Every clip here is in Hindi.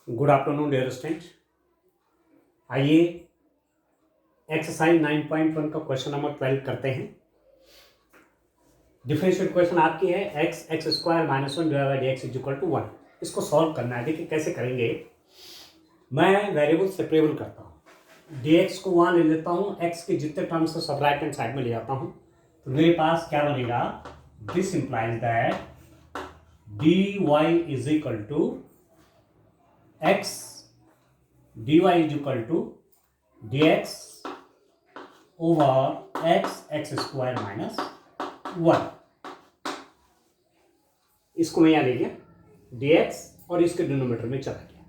Good afternoon dear student. आइए एक्सरसाइज 9.1 का क्वेश्चन नंबर 12 करते हैं। डिफरेंशियल इक्वेशन आपकी है x x square minus 1 divide by d x is equal to 1। इसको सॉल्व करना है। देखिए कैसे करेंगे। मैं वेरिएबल सेपरेबल करता हूँ, डी एक्स को वहाँ ले लेता हूँ, एक्स के जितने टर्म्स से सब राइट हैंड साइड में ले जाता हूँ, तो मेरे पास क्या बनेगा, this implies that d y is equal to x dy is equal to dx over x square minus 1। इसको मैं यहाँ ले गया dx और इसके डिनोमिनेटर में चला गया।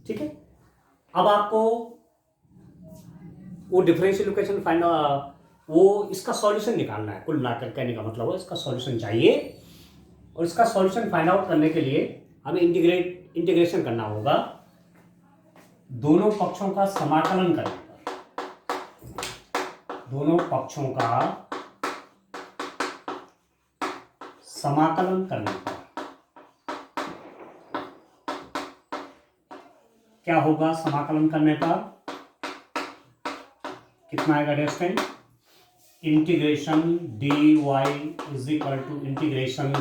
ठीक है, अब आपको वो डिफरेंशियल इक्वेशन फाइंड वो इसका सॉल्यूशन निकालना है। कुल मिलाकर कहने का मतलब है इसका सॉल्यूशन चाहिए, और इसका सॉल्यूशन फाइंड आउट करने के लिए हमें इंटीग्रेशन करना होगा। दोनों पक्षों का समाकलन करने पर, दोनों पक्षों का समाकलन करने पर क्या होगा, समाकलन करने पर कितना आएगा distance, integration d y is equal to integration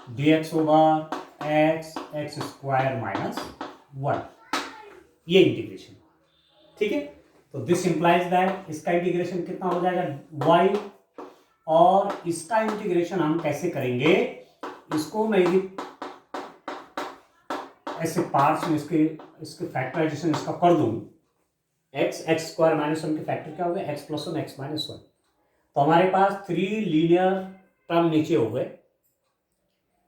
d x over x x square minus 1। ये इंटीग्रेशन, ठीक है। तो दिस इंप्लाइज दैट इसका इंटीग्रेशन कितना हो जाएगा y, और इसका इंटीग्रेशन हम कैसे करेंगे, इसको मैं यदि ऐसे पार्ट्स में इसके फैक्टराइजेशन इसका कर दूं, x एक्स स्क्वायर माइनस 1 के फैक्टर क्या हो गए, x प्लस 1 एक्स माइनस 1। तो हमारे पास 3 लीनियर टर्म नीचे हो गए।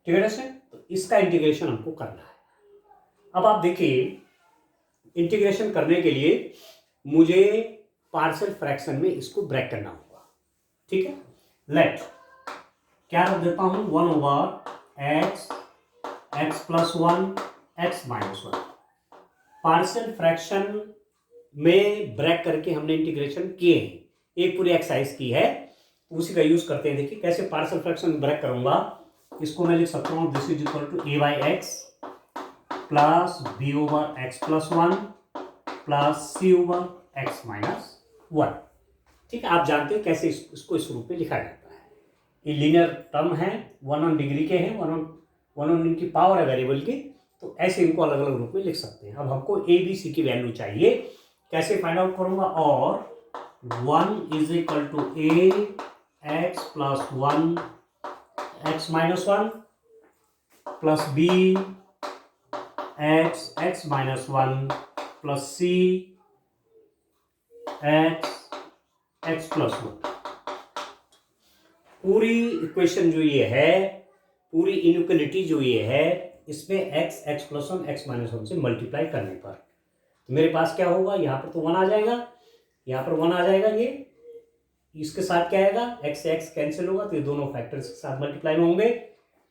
ठीक है दोस्तों, तो इसका इंटीग्रेशन हमको करना है। अब आप देखिए, इंटीग्रेशन करने के लिए मुझे पार्शियल फ्रैक्शन में इसको ब्रेक करना होगा। ठीक है, लेट क्या रख देता हूं, 1 over x x plus 1 x minus 1। Partial fraction में ब्रेक करके हमने इंटीग्रेशन किए हैं, एक पूरी एक्सरसाइज की है, उसी का यूज करते हैं। देखिए कैसे पार्शियल फ्रैक्शन में ब्रेक करूंगा। इसको मैं लिख सकता हूं this is equal to a by x plus b over x plus 1 plus c over x minus 1। ठीक है, आप जानते हैं कैसे इसको इस रूप में लिखा जाता है। ये लीनियर टर्म है, 1 डिग्री के हैं, 1 इनकी पावर है वेरिएबल की, तो ऐसे इनको अलग अलग रूप में लिख सकते हैं। अब हमको ए बी सी की वैल्यू चाहिए, कैसे फाइंड आउट करूंगा, और 1 is equal to a x plus 1 x minus 1 plus b x x minus 1 plus c x x plus 1। पूरी इक्वेशन जो ये है, पूरी इनइक्वालिटी जो ये है, इसमें x x plus 1 x minus 1 से मल्टीप्लाई करने पर तो मेरे पास क्या होगा, यहाँ पर तो 1 आ जाएगा, यहाँ पर 1 आ जाएगा, ये इसके साथ क्या आएगा, एक्स से एक्स कैंसिल होगा तो ये दोनों फैक्टर्स के साथ मल्टीप्लाई में होंगे।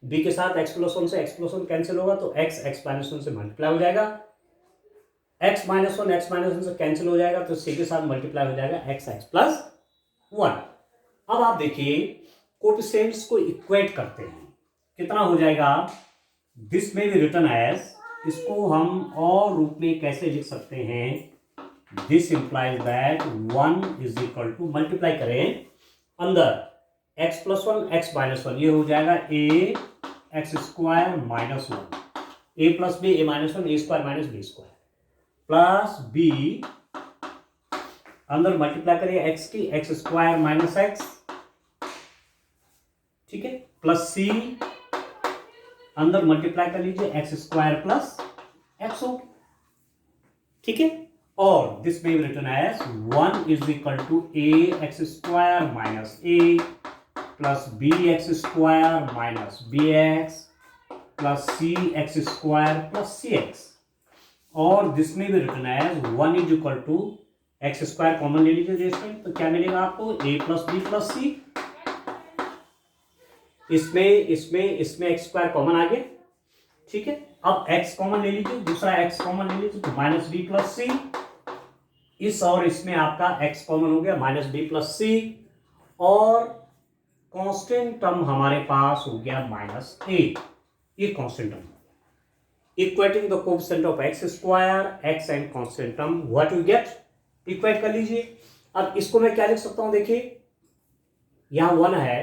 बी के साथ एक्स प्लस 1 से एक्स प्लस 1 कैंसिल होगा तो एक्स एक्स माइनस 1 से मल्टीप्लाई हो जाएगा। एक्स माइनस 1 एक्स माइनस 1 से कैंसिल हो जाएगा तो सी के साथ मल्टीप्लाई हो जाएगा एक्स एक्स प्लस 1। अब आप देखिए कोएफिशिएंट्स को इक्वेट करते हैं, कितना हो जाएगा, दिस में भी रिटर्न एज, इसको हम और रूप में कैसे लिख सकते हैं, this implies that 1 is equal to, multiply करें अंदर x प्लस 1 एक्स माइनस 1, ये हो जाएगा a x square minus 1, a plus b a minus 1 a square minus b square plus b, अंदर मल्टीप्लाई करिए एक्स की, एक्स स्क्वायर माइनस एक्स, ठीक है, प्लस सी, अंदर मल्टीप्लाई कर लीजिए एक्स स्क्वायर प्लस एक्स हो। ठीक है, और दिस में written as 1 is equal to a x square minus a plus b x square minus b x plus c x square plus c x, और दिस में भी written as 1 is equal to x square common ले लीजिए इसमें, तो क्या मिलेगा आपको, a plus b plus c, इसमें एक्स स्क्वायर कॉमन आ गया। ठीक है, अब x कॉमन ले लीजिए, दूसरा x कॉमन ले लीजिए तो माइनस बी प्लस सी, इस और इसमें आपका x कॉमन हो गया माइनस बी प्लस सी, और कांस्टेंट टर्म हमारे पास हो गया माइनस ए, ये constant term. Equating the coefficient of x square x and constant term, what you get, equate कर लीजिए। अब इसको मैं क्या लिख सकता हूं, देखिए यहां 1 है,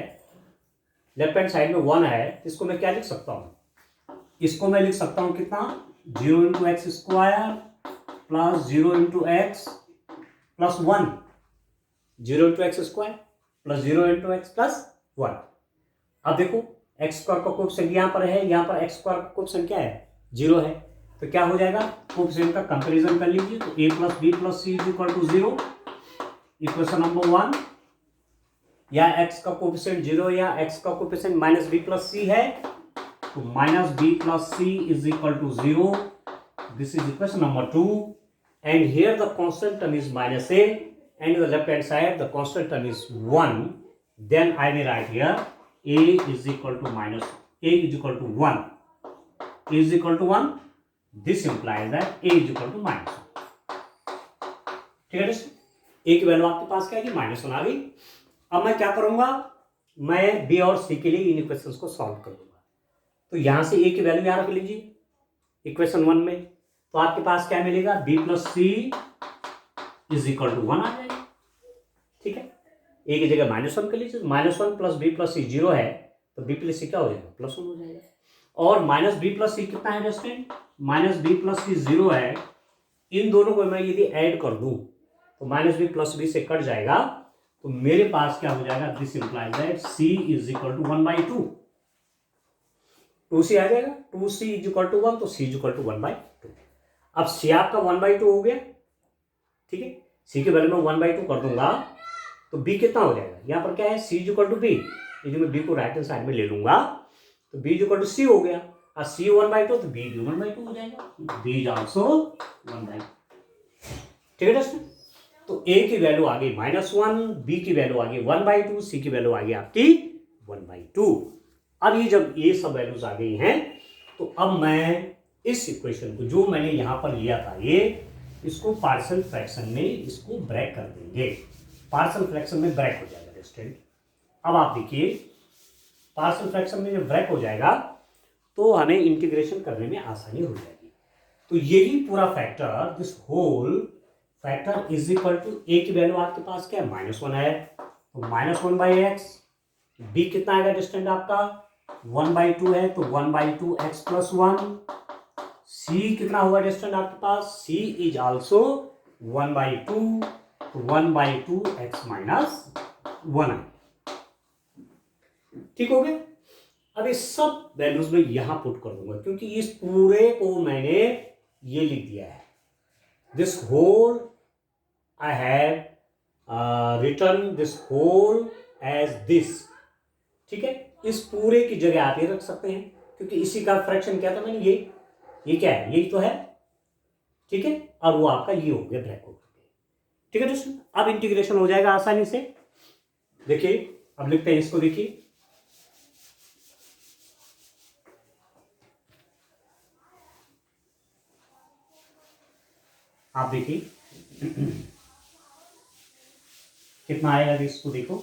लेफ्ट हैंड साइड में 1 है, इसको मैं क्या लिख सकता हूं, इसको मैं लिख सकता हूं कितना, 0 into x square plus 0 into x plus 1, 0 into x square plus 0 into x plus 1। अब देखो एक्स स्क्वायर का कोएफिशिएंट यहां पर है, यहां पर एक्स स्क्वायर का कोएफिशिएंट क्या है, 0 है, तो क्या हो जाएगा, कोएफिशिएंट का कंपैरिजन कर लीजिए, तो a plus b plus c is equal to 0, equation number 1, या x का कोएफिशिएंट 0 या x का coefficient minus b plus c है, तो minus b plus c is equal to 0, this is equation number 2, and here the constant term is minus a, and in the left hand side the constant term is 1, then I may write here a is equal to minus a is equal to 1, a is equal to 1, this implies that a is equal to minus 1। ठीक है दोस्तों, a की वैल्यू आपके पास क्या है, -1 आ गई। अब मैं क्या करूंगा, मैं b और c के लिए इन इक्वेशंस को सॉल्व करूंगा, तो यहां से a की वैल्यू यहां रख लीजिए इक्वेशन 1 में, तो आपके पास क्या मिलेगा, b plus c is equal to 1 आ जाएगा। ठीक है, ए की जगह -1 कर लीजिए, -1 प्लस बी प्लस सी 0 है, तो बी प्लस सी क्या हो जाएगा, +1 हो जाएगा। और माइनस बी प्लस सी कितना है स्टूडेंट, माइनस बी प्लस सी 0 है, इन दोनों को मैं यदि ऐड कर दूं तो माइनस बी प्लस बी से कट जाएगा, तो मेरे पास क्या हो जाएगा, this implies that c is equal to 1/2, 2c आ जाएगा, 2c इज इक्वल टू 1, तो c इज इक्वल टू 1/2। अब c आपका 1/2 हो गया, ठीक है, c के वैल्यू में 1/2 कर दूंगा, तो b कितना हो जाएगा, यहां पर क्या है, c is equal to b, यदि मैं b को राइट हैंड साइड में ले लूंगा तो b is equal to c हो गया, और c 1/2 तो b भी 1/2 हो जाएगा, b इज आल्सो 1/2। ठीक है दोस्तों, तो a की वैल्यू आ गई -1, b की वैल्यू आ गई 1/2, c की वैल्यू आ गई आपकी 1/2। अब ये जब ये सब वैल्यूज आ गई हैं, तो अब मैं इस इक्वेशन को जो मैंने यहां पर लिया था, ये इसको पार्शियल फ्रैक्शन में इसको ब्रेक कर देंगे, पार्शियल फ्रैक्शन में ब्रेक हो जाएगा स्टूडेंट। अब आप देखिए पार्शियल फ्रैक्शन में जब ब्रेक हो जाएगा तो हमें इंटीग्रेशन करने में आसानी हो जाएगी। तो यही पूरा factor, this whole factor is equal to, a की वैल्यू आपके पास क्या है, -1 है, तो -1/x, बी कितना आएगा डिस्टेंट आपका 1/2 है, तो 1/2x प्लस 1, सी कितना हुआ डिस्टेंट आपके पास, सी इज आल्सो 1/2, तो 1/2x माइनस 1। ठीक हो गया। अब इस सब वैल्यूज में यहां पुट कर दूंगा, क्योंकि इस पूरे को मैंने ये लिख दिया है, this whole I have written this whole as this. ठीक है, इस पूरे की जगह आप ये रख सकते हैं, क्योंकि इसी का फ्रैक्शन क्या था मैंने, ये क्या है, यही तो है। ठीक है, अब वो आपका ये हो गया ब्रैक हो गया। ठीक है दोस्तों, अब इंटीग्रेशन हो जाएगा आसानी से। देखिए अब लिखते हैं इसको, देखिए आप देखिए कितना आएगा, इसको देखो,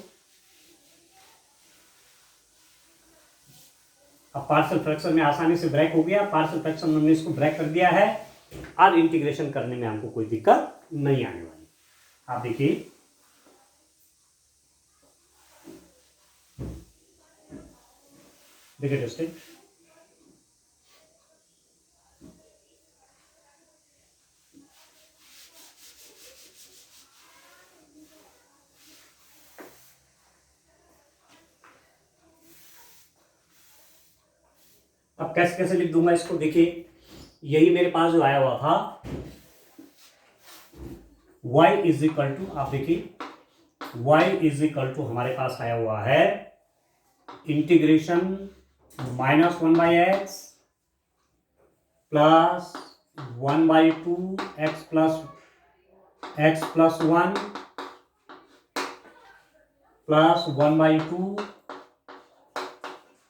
अब पार्शियल फ्रैक्शन में आसानी से ब्रेक हो गया, पार्शियल फ्रैक्शन में हमने इसको ब्रेक कर दिया है, अब इंटीग्रेशन करने में हमको कोई दिक्कत नहीं आने वाली। आप देखिए दोस्तों, अब कैसे कैसे लिख दूंगा इसको, देखिए यही मेरे पास जो आया हुआ था y इज इक्वल टू, आप देखिए y इज इक्वल टू हमारे पास आया हुआ है integration -1/x plus 1/2x plus x plus 1 plus 1/2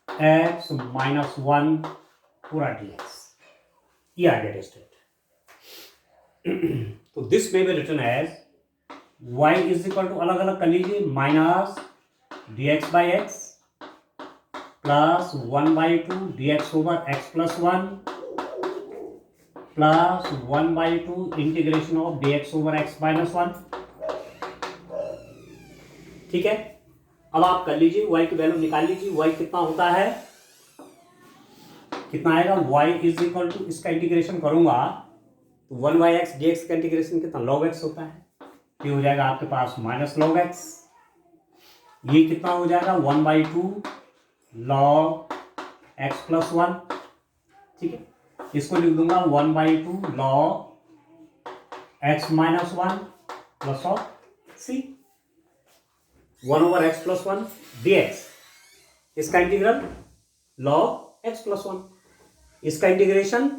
x minus 1 पूरा dx, ये आ गया स्टेट। तो दिस में भी written as y is equal to, अलग अलग कर लीजिए, -dx/x plus 1/2 dx over x plus 1 plus 1/2 integration of dx over x minus 1। ठीक है, अब आप कर लीजिए, y की वैल्यू निकाल लीजिए। y कितना होता है, कितना आएगा, y इज इक्वल टू, इसका इंटीग्रेशन करूंगा तो 1/x dx का इंटीग्रेशन कितना log x होता है, ये हो जाएगा आपके पास माइनस log x। ये कितना हो जाएगा 1/2 log x प्लस 1। ठीक है, इसको लिख दूंगा 1/2 log x minus 1 plus of c 1/x plus 1 dx, इसका इंटीग्रल log x प्लस 1, इसका इंटीग्रेशन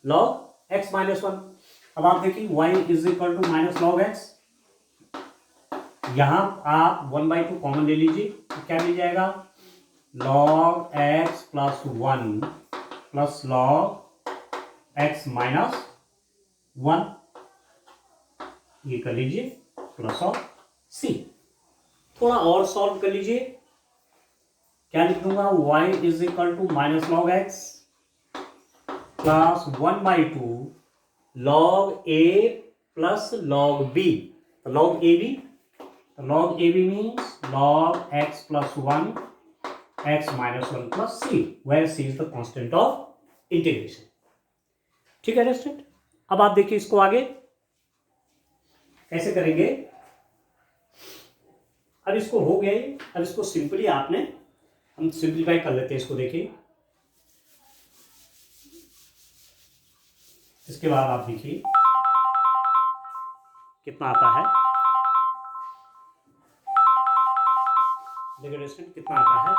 log x माइनस 1। अब आप देखिए y is equal to minus log x, यहां आप 1/2 कॉमन ले लीजिए तो क्या मिल जाएगा, log x plus 1 plus log x minus 1, ये कर लीजिए प्लस ऑफ c। थोड़ा और सॉल्व कर लीजिए, क्या लिख दूंगा, y is equal to minus log x plus 1/2 log a plus log b, तो log ab, तो log ab means log x plus 1 x minus 1 plus c, where c is the constant of integration. ठीक है स्टूडेंट, अब आप देखिए इसको आगे कैसे करेंगे। अब इसको हो गए, अब इसको सिंपली आपने, हम सिंप्लीफाई कर लेते हैं इसको। देखिए इसके बाद आप देखिए कितना आता है, देखिए स्टूडेंट कितना आता है,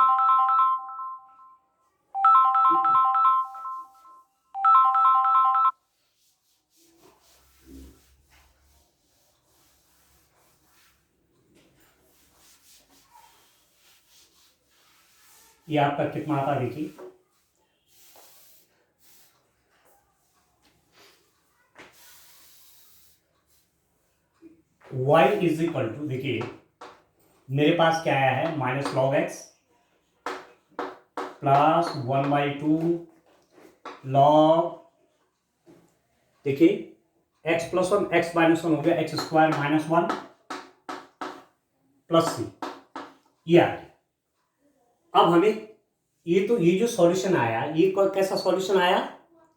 ये आपका कितना आता है देखिए, y इज इक्वल टू, देखिए मेरे पास क्या आया है, minus log x plus 1/2 log, देखिए x प्लस 1 x माइनस 1 हो गया x square minus 1 plus c, ये आ गया। अब हमें ये तो, ये जो सॉल्यूशन आया, ये कैसा सॉल्यूशन आया,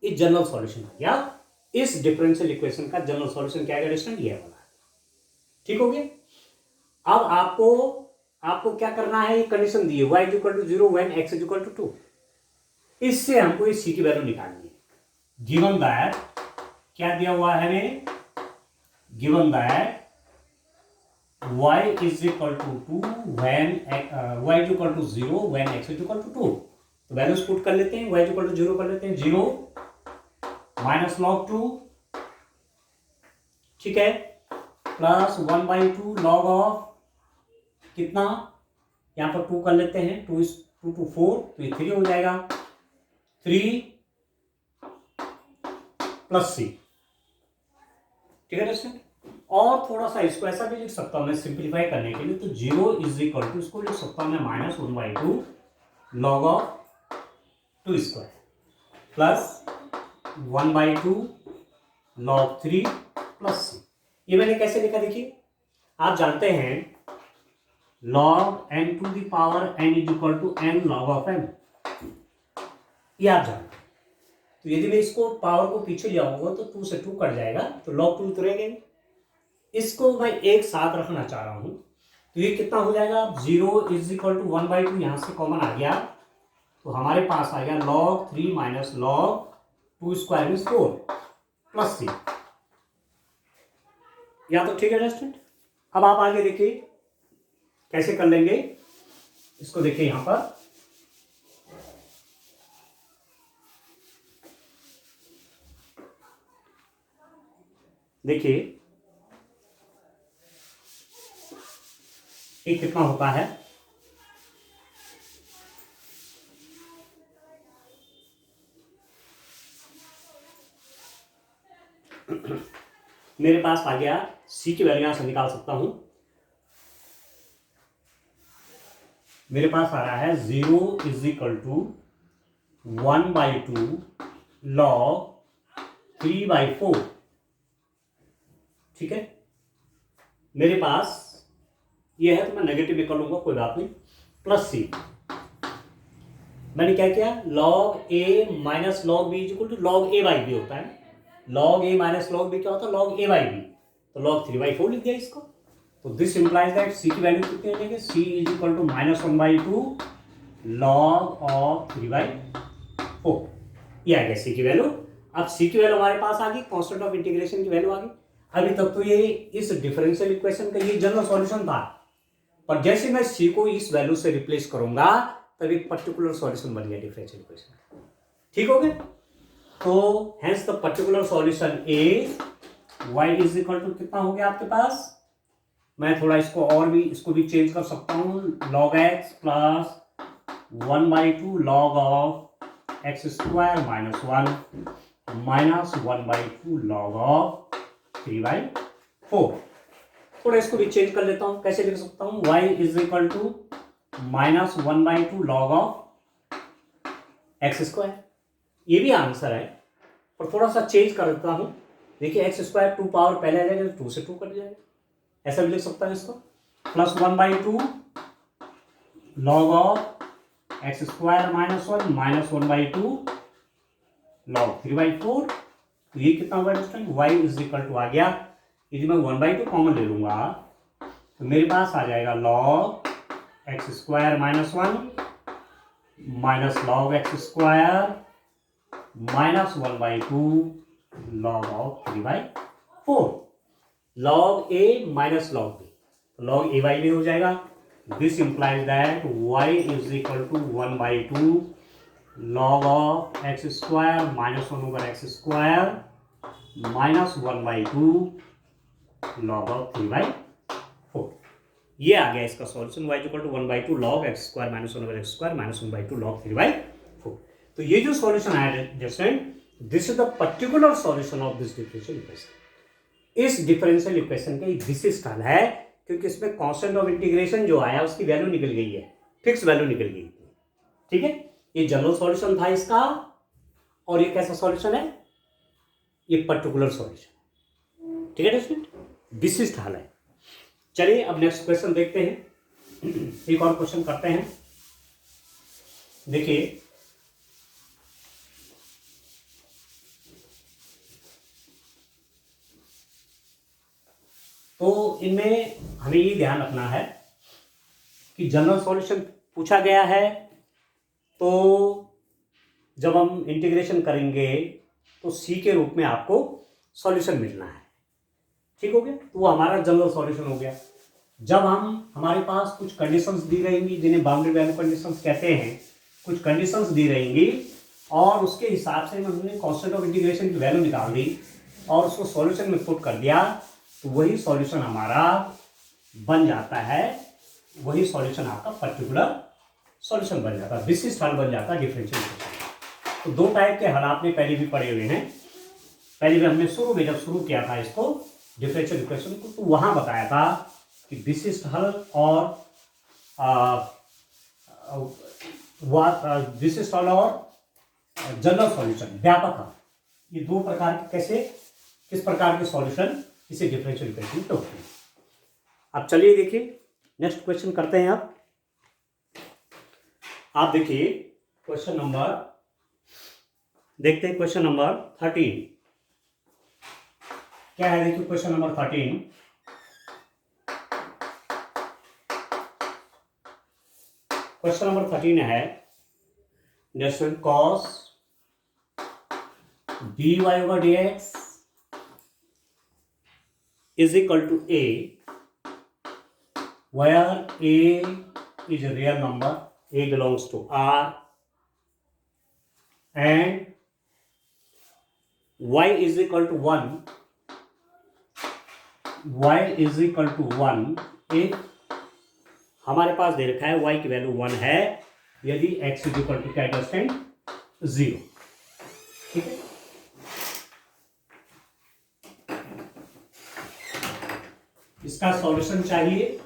ये जनरल सॉल्यूशन आ गया। इस डिफरेंशियल इक्वेशन का जनरल सॉल्यूशन क्या है स्टूडेंट, ये वाला। ठीक हो गया। अब आपको क्या करना है, ये कंडीशन दी है y is equal to 0 when x is equal to 2, इससे हमको इस c की वैल्यू निकालनी है। गिवन दैट, क्या दिया हुआ है हमें, given that y is equal to 2 when y is equal to 0 when x is equal to 2, तो वैल्यूज पुट कर लेते हैं, y इज इक्वल टू 0 कर लेते हैं, 0 माइनस log 2, ठीक है, प्लस 1/2 log ऑफ कितना, यहां पर 2 कर लेते हैं, 2 is 2 to 4, तो ये 3 हो जाएगा, 3 प्लस c। ठीक है दोस्तों, और थोड़ा सा इसको ऐसा भी लिख सकता हूं मैं सिंप्लीफाई करने के लिए, तो 0 इज इक्वल टू, इसको लिख सकता हूं मैं minus 1/2 log of 2 square plus 1/2 log 3 plus c। ये मैंने कैसे लिखा देखिए, आप जानते हैं log n to the power n is equal to n log of n, ये आप जानते हैं। तो यदि मैं इसको पावर को पीछे ले आऊंगा तो 2 से 2 कट जाएगा, तो log 2 तो रहेगा। इसको मैं एक साथ रखना चाह रहा हूं, तो ये कितना हो जाएगा, 0 इज इक्वल टू 1/2, यहां से कॉमन आ गया, तो हमारे पास आ गया log 3 minus log 2 square means 4 plus c। या तो ठीक है स्टूडेंट। अब आप आगे देखिए कैसे कर लेंगे इसको, देखिए यहां पर देखिए ये कितना होता है, मेरे पास आ गया c की वैल्यू यहां से निकाल सकता हूं, मेरे पास आ रहा है 0 इज इक्वल टू 1/2 log 3/4, ठीक है। मेरे पास ये है तो मैं नेगेटिव निकाल लूंगा, कोई बात नहीं, प्लस सी। मैंने क्या किया, log a minus log b equal to log a by b होता है। log a minus log b क्या होता है, log a बाई बी, तो log 3/4 लिख दिया इसको। तो दिस इंप्लाइज दैट c की वैल्यू कितनी हो जाएगी, c is equal to -1/2 log of 3/4। ये आ गया c की वैल्यू। अब c की वैल्यू हमारे पास आ गई, कांस्टेंट ऑफ इंटीग्रेशन की वैल्यू आ गई। अभी तक तो ये इस डिफरेंशियल इक्वेशन का ये जनरल सॉल्यूशन था, पर जैसे मैं c को इस वैल्यू से रिप्लेस करूंगा तब एक पर्टिकुलर सॉल्यूशन बन गया डिफरेंशियल इक्वेशन, ठीक हो गया। तो hence the particular solution is y is equal to कितना हो गया आपके पास, मैं थोड़ा इसको और भी, इसको भी चेंज कर सकता हूं, log x plus 1/2 log of x square minus 1 minus 1/2 log of 3/4। थोड़ा इसको भी चेंज कर लेता हूं, कैसे लिख सकता हूं, y is equal to -1/2 log of x square. ये भी आंसर है, पर थोड़ा सा चेंज कर देता हूं। देखिए एक्स स्क्वायर 2 पावर पहले आ जाएगा तो 2 से 2 कट जाएगा, ऐसा भी लिख सकता है इसको, plus 1/2 log of x square minus 1 minus 1/2 log 3/4। तो ये कितना होगा distance, y is equal to आ गया, यदि मैं 1/2 कॉमन ले लूंगा तो मेरे पास आ जाएगा log x square minus 1 minus log x square minus 1/2 log of 3/4, log a minus log b, log a by b हो जाएगा। This implies that y is equal to 1/2 log of x square minus 1 over x square minus 1/2 log of 3/4। ये आ गया इसका solution, y equal to 1/2 log x square minus 1 over x square minus 1/2 log 3/4। तो ये जो सॉल्यूशन आया Justin, this is the particular solution of this differential equation. इस डिफरेंशियल इक्वेशन का विशिष्ट हल है, क्योंकि इसमें कांस्टेंट ऑफ इंटीग्रेशन जो आया उसकी वैल्यू निकल गई है, फिक्स वैल्यू निकल गई, ठीक है। ये जनरल सॉल्यूशन था इसका, और ये कैसा सॉल्यूशन है, ये पर्टिकुलर सॉल्यूशन, ठीक है डस्टिन, विशिष्ट हल है। चलिए अब नेक्स्ट क्वेश्चन देखते हैं, एक और क्वेश्चन करते हैं। देखिए तो इनमें हमें ये ध्यान रखना है कि जनरल सॉल्यूशन पूछा गया है, तो जब हम इंटीग्रेशन करेंगे तो सी के रूप में आपको सॉल्यूशन मिलना है, ठीक हो गया। तो वो हमारा जनरल सॉल्यूशन हो गया। जब हमारे पास कुछ कंडीशंस दी रहेंगी, जिन्हें बाउंड्री वैल्यू कंडीशंस कहते हैं, कुछ कंडीशंस दी रहेंगी और उसके हिसाब से हमने कांस्टेंट ऑफ इंटीग्रेशन की वैल्यू निकाल दी और उसको सॉल्यूशन में पुट कर दिया, तो वही सॉल्यूशन हमारा बन जाता है, वही सॉल्यूशन आपका पर्टिकुलर सॉल्यूशन बन जाता है, विशिष्ट हल बन जाता है डिफरेंशियल इक्वेशन। तो दो टाइप के हल आपने पहले भी पढ़े हुए हैं। पहले भी हमने शुरू में जब शुरू किया था इसको डिफरेंशियल इक्वेशन को, तो वहां बताया था कि विशिष्ट हल और विशिष्ट हल और जनरल सॉल्यूशन, व्यापक हल, ये दो प्रकार के किस प्रकार के सॉल्यूशन इसे डिफरेंशियल इक्वेशन में होते हैं। अब चलिए देखिए नेक्स्ट क्वेश्चन करते हैं। आप देखिए क्वेश्चन नंबर, देखते हैं क्वेश्चन नंबर 13 क्या है। देखिए क्वेश्चन नंबर 13, क्वेश्चन नंबर 13 है decimal cos dy over dx is equal to a, where a is a real number, a belongs to R, and y is equal to 1, y is equal to 1 if हमारे पास दे रखा है y की वैल्यू 1 है यदि x इज इक्वल टू क्या स्टैंड 0, ठीक है। इसका सॉल्यूशन चाहिए।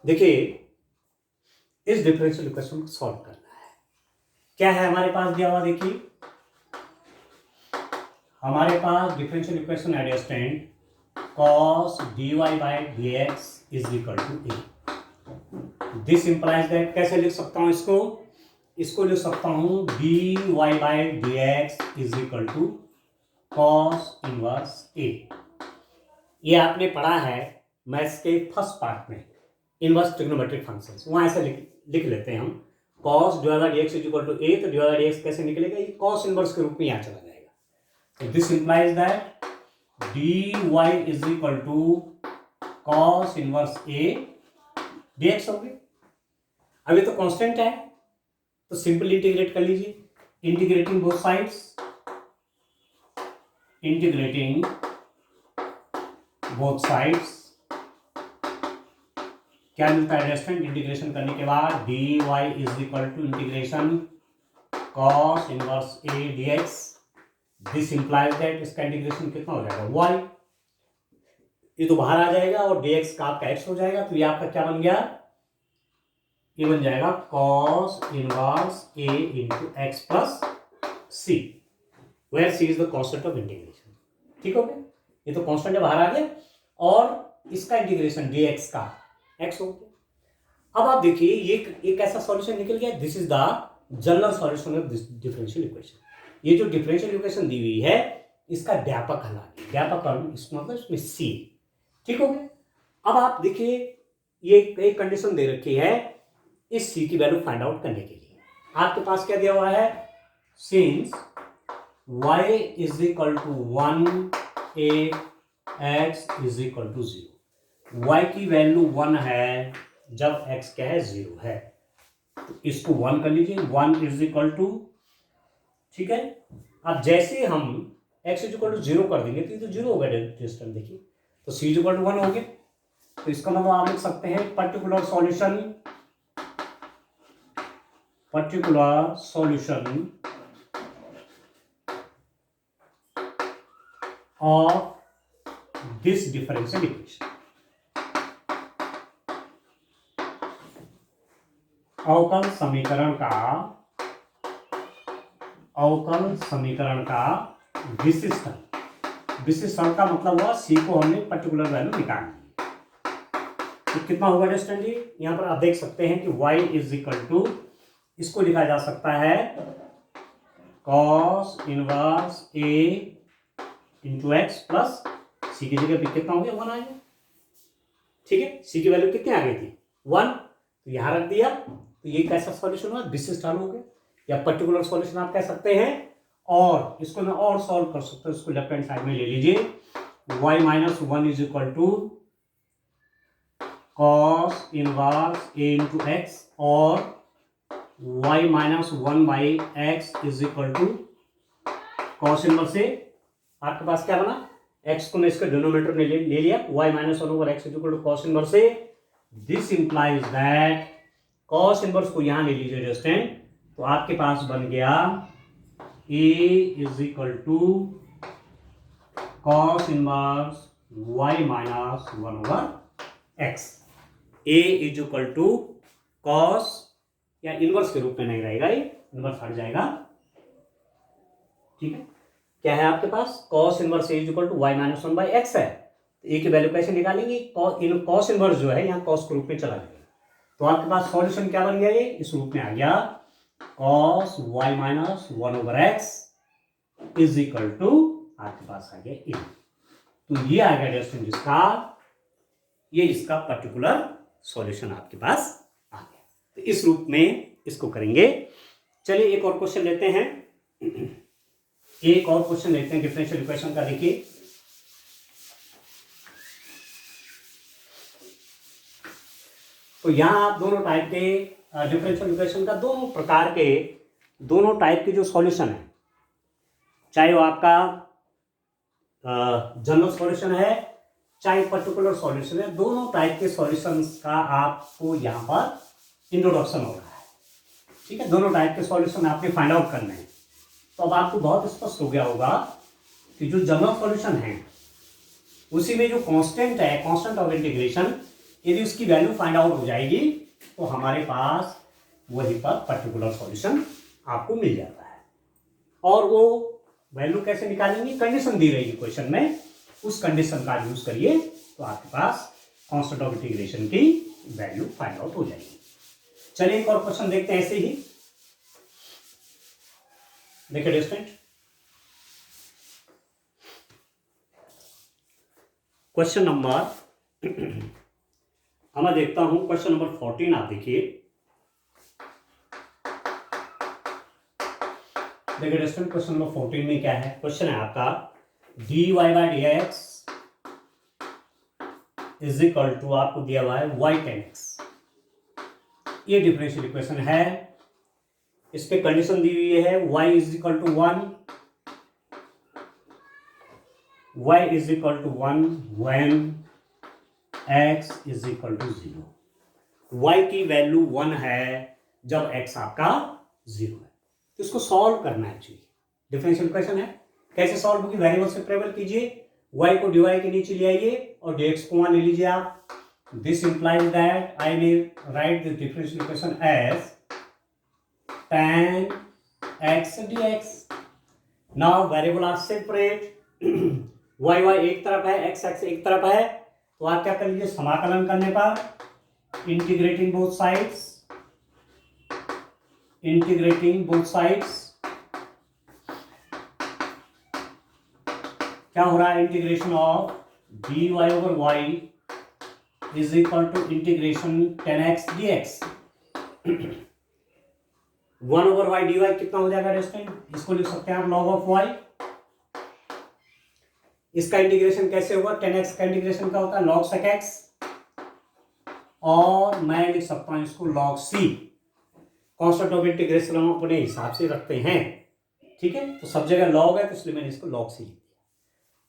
देखिए इस डिफरेंशियल इक्वेशन को सॉल्व करना है। क्या है हमारे पास दिया हुआ, देखिए हमारे पास डिफरेंशियल इक्वेशन एडजस्टेंट cos dy by dx is equal to a. This implies that, कैसे लिख सकता हूं इसको लिख सकता हूं dy by dx is equal to cos inverse a. ये आपने पढ़ा है मैथ्स के फर्स्ट पार्ट में, इनवर्स ट्रिग्नोमेट्रिक फंक्शंस, वहां ऐसे लिख लेते हैं हम cos dy by dx is equal to a. तो dy by dx कैसे निकलेगा, ये cos इनवर्स के रूप में यहाँ चला जाएगा. तो this implies that dy is equal to cos inverse a dx हो गई. अभी तो कांस्टेंट है तो सिंपल इंटीग्रेट कर लीजिए. Integrating both sides, integrating both sides क्या मिलता है एडजस्टमेंट. इंटीग्रेशन करने के बाद dy is equal to integration cos inverse a dx. This implies that इसका इंटीग्रेशन कितना हो जाएगा y, ये तो बाहर आ जाएगा और dx का आपका x हो जाएगा. तो ये आपका क्या बन गया, ये बन जाएगा cos inverse a into x plus c, where c is the constant of integration. ठीक हो गया, ये तो कांस्टेंट है बाहर आ गया और इसका इंटीग्रेशन dx का x हो गया. अब आप देखिए ये एक ऐसा सॉल्यूशन निकल गया. This is the general solution of this differential equation. ये जो डिफरेंशियल इक्वेशन दी हुई है इसका व्यापक हल आ गया. व्यापक हल इस मतलब इसमें सी. ठीक हो गया. अब आप देखिए ये एक कंडीशन दे रखी है इस सी की वैल्यू फाइंड आउट करने के लिए. आपके पास क्या दिया हुआ है, since y is equal to 1 x is equal to 0. y की वैल्यू 1 है जब x क्या है 0 है. तो इसको 1 कर लीजिए. 1 इज इक्वल टू, ठीक है. अब जैसे हम x इज इक्वल टू 0 कर देंगे तो ये तो 0 हो गया डिस्टेंस. देखिए तो c इज इक्वल टू 1 हो गया. तो इसका मतलब आप लिख सकते हैं particular solution of this differential equation. अवकल समीकरण का विशिष्ट का मतलब हुआ सी को हमने पर्टिकुलर वैल्यू निकालनी है. तो कितना होगा डिस्टेंस जी, यहां पर आप देख सकते हैं कि y इज इक्वल टू, इसको लिखा जा सकता है cos inverse a into x plus c की जगह पे कितना हो गया 1 आ गया. ठीक है, सी की वैल्यू कितनी आ गई थी 1, तो यहां रख दिया. तो ये कैसा सॉल्यूशन हुआ, विशिष्ट हल हो गया या पर्टिकुलर सॉल्यूशन आप कह सकते हैं. और इसको मैं और सॉल्व कर सकता हूं. इसको लेफ्ट हैंड साइड में ले लीजिए. y minus 1 is equal to cos inverse a into x और y minus 1 by x is equal to cos inverse a. आपके पास क्या बना, x को मैं इसके डिनोमिनेटर में ले लिया. y minus 1 over x is equal to cos inverse a. This implies that cos inverse को यहां ले लीजिए डिस्टेंट. तो आपके पास बन गया a is equal to cos inverse y minus 1 over x. a is equal to cos, या इनवर्स के रूप में नहीं रहेगा, ये इनवर्स हट जाएगा. ठीक है, क्या है आपके पास cos inverse a is equal to y minus 1 by x है. तो a की वैल्यू कैसे निकालेंगे, cos इनवर्स जो है यहाँ cos के रूप में चला जाएगा. तो आपके पास सॉल्यूशन क्या बन गया, ये इस रूप में आ गया cos y minus 1 over x is equal to आपके पास आ गया a. तो ये आ गया डिस्टेंस जिसका, ये इसका पर्टिकुलर सॉल्यूशन आपके पास आ गया. तो इस रूप में इसको करेंगे. चलिए एक और क्वेश्चन लेते हैं. एक और क्वेश्चन लेते हैं डिफरेंशियल इक्वेशन का. देखिए तो यहां आप दोनों टाइप के डिफरेंशियल इक्वेशन का दोनों टाइप के जो सॉल्यूशन है, चाहे वो आपका जनरल सॉल्यूशन है चाहे पर्टिकुलर सॉल्यूशन है, दोनों टाइप के सॉल्यूशंस का आपको यहाँ पर इंट्रोडक्शन हो रहा है. ठीक है, दोनों टाइप के सॉल्यूशन आपने फाइंड आउट करने हैं. तो अब आपको बहुत स्पष्ट हो गया होगा कि जो जनरल सॉल्यूशन है उसी में जो कांस्टेंट है, कांस्टेंट ऑफ इंटीग्रेशन, यदि उसकी वैल्यू फाइंड आउट हो जाएगी तो हमारे पास वही पर पर्टिकुलर सॉल्यूशन आपको मिल जाता है. और वो वैल्यू कैसे निकालेंगे, कंडीशन दी रहेगी क्वेश्चन में, उस कंडीशन का यूज करिए तो आपके पास कांस्टेंट ऑफ इंटीग्रेशन की वैल्यू फाइंड आउट हो जाएगी। चलिए एक और क्वेश्चन देखते हैं ऐसे ही। देखिए स्टूडेंट, क्वेश्चन नंबर मैं देखता हूं क्वेश्चन नंबर 14। आप देखिए, देखिए स्टूडेंट क्वेश्चन नंबर 14 में क्या है, क्वेश्चन है आपका dy by d x is equal to आपको दिया हुआ है y tan x। ये डिफरेंशियल इक्वेशन है, इस पे कंडीशन दी हुई है y is equal to 1, y is equal to 1 when x is equal to 0। y की वैल्यू 1 है जब x आपका 0 है। तो इसको सॉल्व करना है चाहिए, डिफरेंशियल इक्वेशन है। कैसे सॉल्व होगी, वेरिएबल सेपरेबल कीजिए, y को dy के नीचे ले आइए और dx को वहां ले लीजिए आप। This implies that I will write this differential equation as tan x dx। Now variable are separate, y एक तरफ है, x एक तरफ है, तो आप क्या कर लीजिए, समाकलन करने पर integrating both sides, integrating both sides क्या हो रहा है, integration of dy over y is equal to integration tan x dx। 1 over y dy कितना हो जाएगा स्टूडेंट, इसको लिख सकते हैं आप log ऑफ y। इसका इंटीग्रेशन कैसे होगा, tan x का इंटीग्रेशन क्या होता है, log sec x, और मैं लिख सकता हूं इसको log c। Constant of integration हम अपने हिसाब से रखते हैं, ठीक है, तो सब जगह log है तो इसलिए मैंने इसको log c लिख दिया।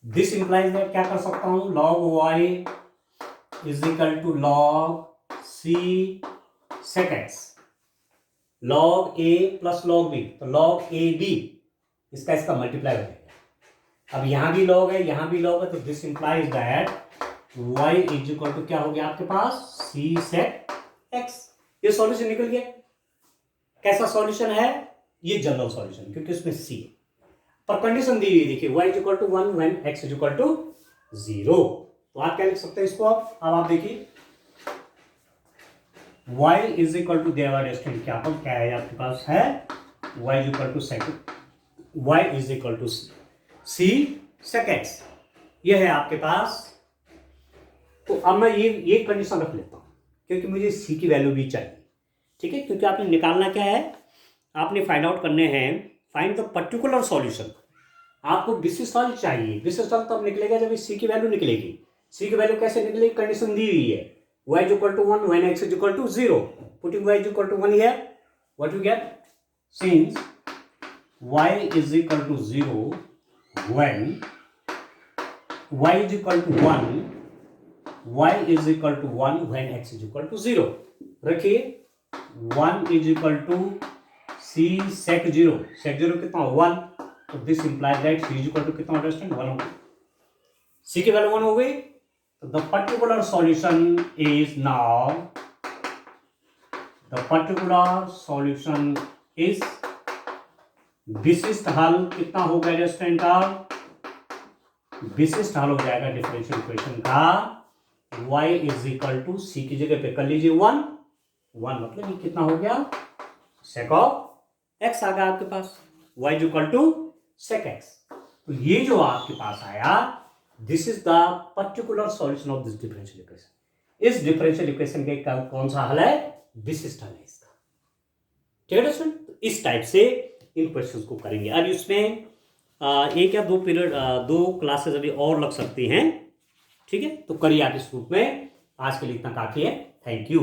दिस इंप्लाइज दैट क्या कर सकता हूं, log y is equal to log c sec x, log a plus log b, तो log a b इसका मल्टीप्लाई हो जाएगा। अब यहां भी log है, यहां भी log है, तो this implies that y is equal to क्या हो गया आपके पास, c sec x। ये सॉल्यूशन निकल गया। कैसा सॉल्यूशन है, ये जनरल सॉल्यूशन, क्योंकि इसमें c है, पर कंडीशन दी हुई देखिए y is equal to 1 when x is equal to 0। तो आप क्या लिख सकते हैं इसको, अब आप देखिए y इज इक्वल टू दिया हुआ रेस्टोरेंट क्या है आपके पास है, y is equal to y is equal to c sec x, ये है आपके पास। तो अब मैं ये कंडीशन रख लेता हूं क्योंकि मुझे c की वैल्यू भी चाहिए, ठीक है, क्योंकि आपने निकालना क्या है, आपने फाइंड आउट करने हैं, फाइंड द पर्टिकुलर सॉल्यूशन। आपको विशिष्ट हल चाहिए, विशिष्ट हल तब निकलेगा जब c की वैल्यू निकलेगी। c की वैल्यू कैसे निकलेगी, कंडीशन दी हुई है y is equal to 1 when x is equal to 0, putting y is equal to 1 here, what you get, since y is equal to 0 when y is equal to 1, y is equal to 1 when x is equal to 0। रखिए 1 is equal to c sec 0, sec 0 कितना 1, तो this implies that c is equal to कितना अंडरस्टैंड 1 हो गई, c की वैल्यू 1 हो गई। तो the particular solution is now, the particular solution is, विशिष्ट हल कितना हो गया स्टूडेंट का, विशिष्ट हल हो जाएगा डिफरेंशियल इक्वेशन का y is equal to c की जगह पे कर लीजिए 1 मतलब ये कितना हो गया, sec ऑफ x आ गया आपके पास, y is equal to sec x। तो ये जो आपके पास आया, this is the particular solution of this differential equation. इस डिफरेंशियल इक्वेशन के कौन सा हल है, विशिष्ट हल है इसका, ठीक है स्टूडेंट। तो इस टाइप से इन क्वेश्चंस को करेंगे। अब इसमें एक या दो पीरियड, 2 क्लासेस अभी और लग सकती हैं, ठीक है, तो करिए आप इस ग्रुप में। आज के लिए इतना काफी है, थैंक यू।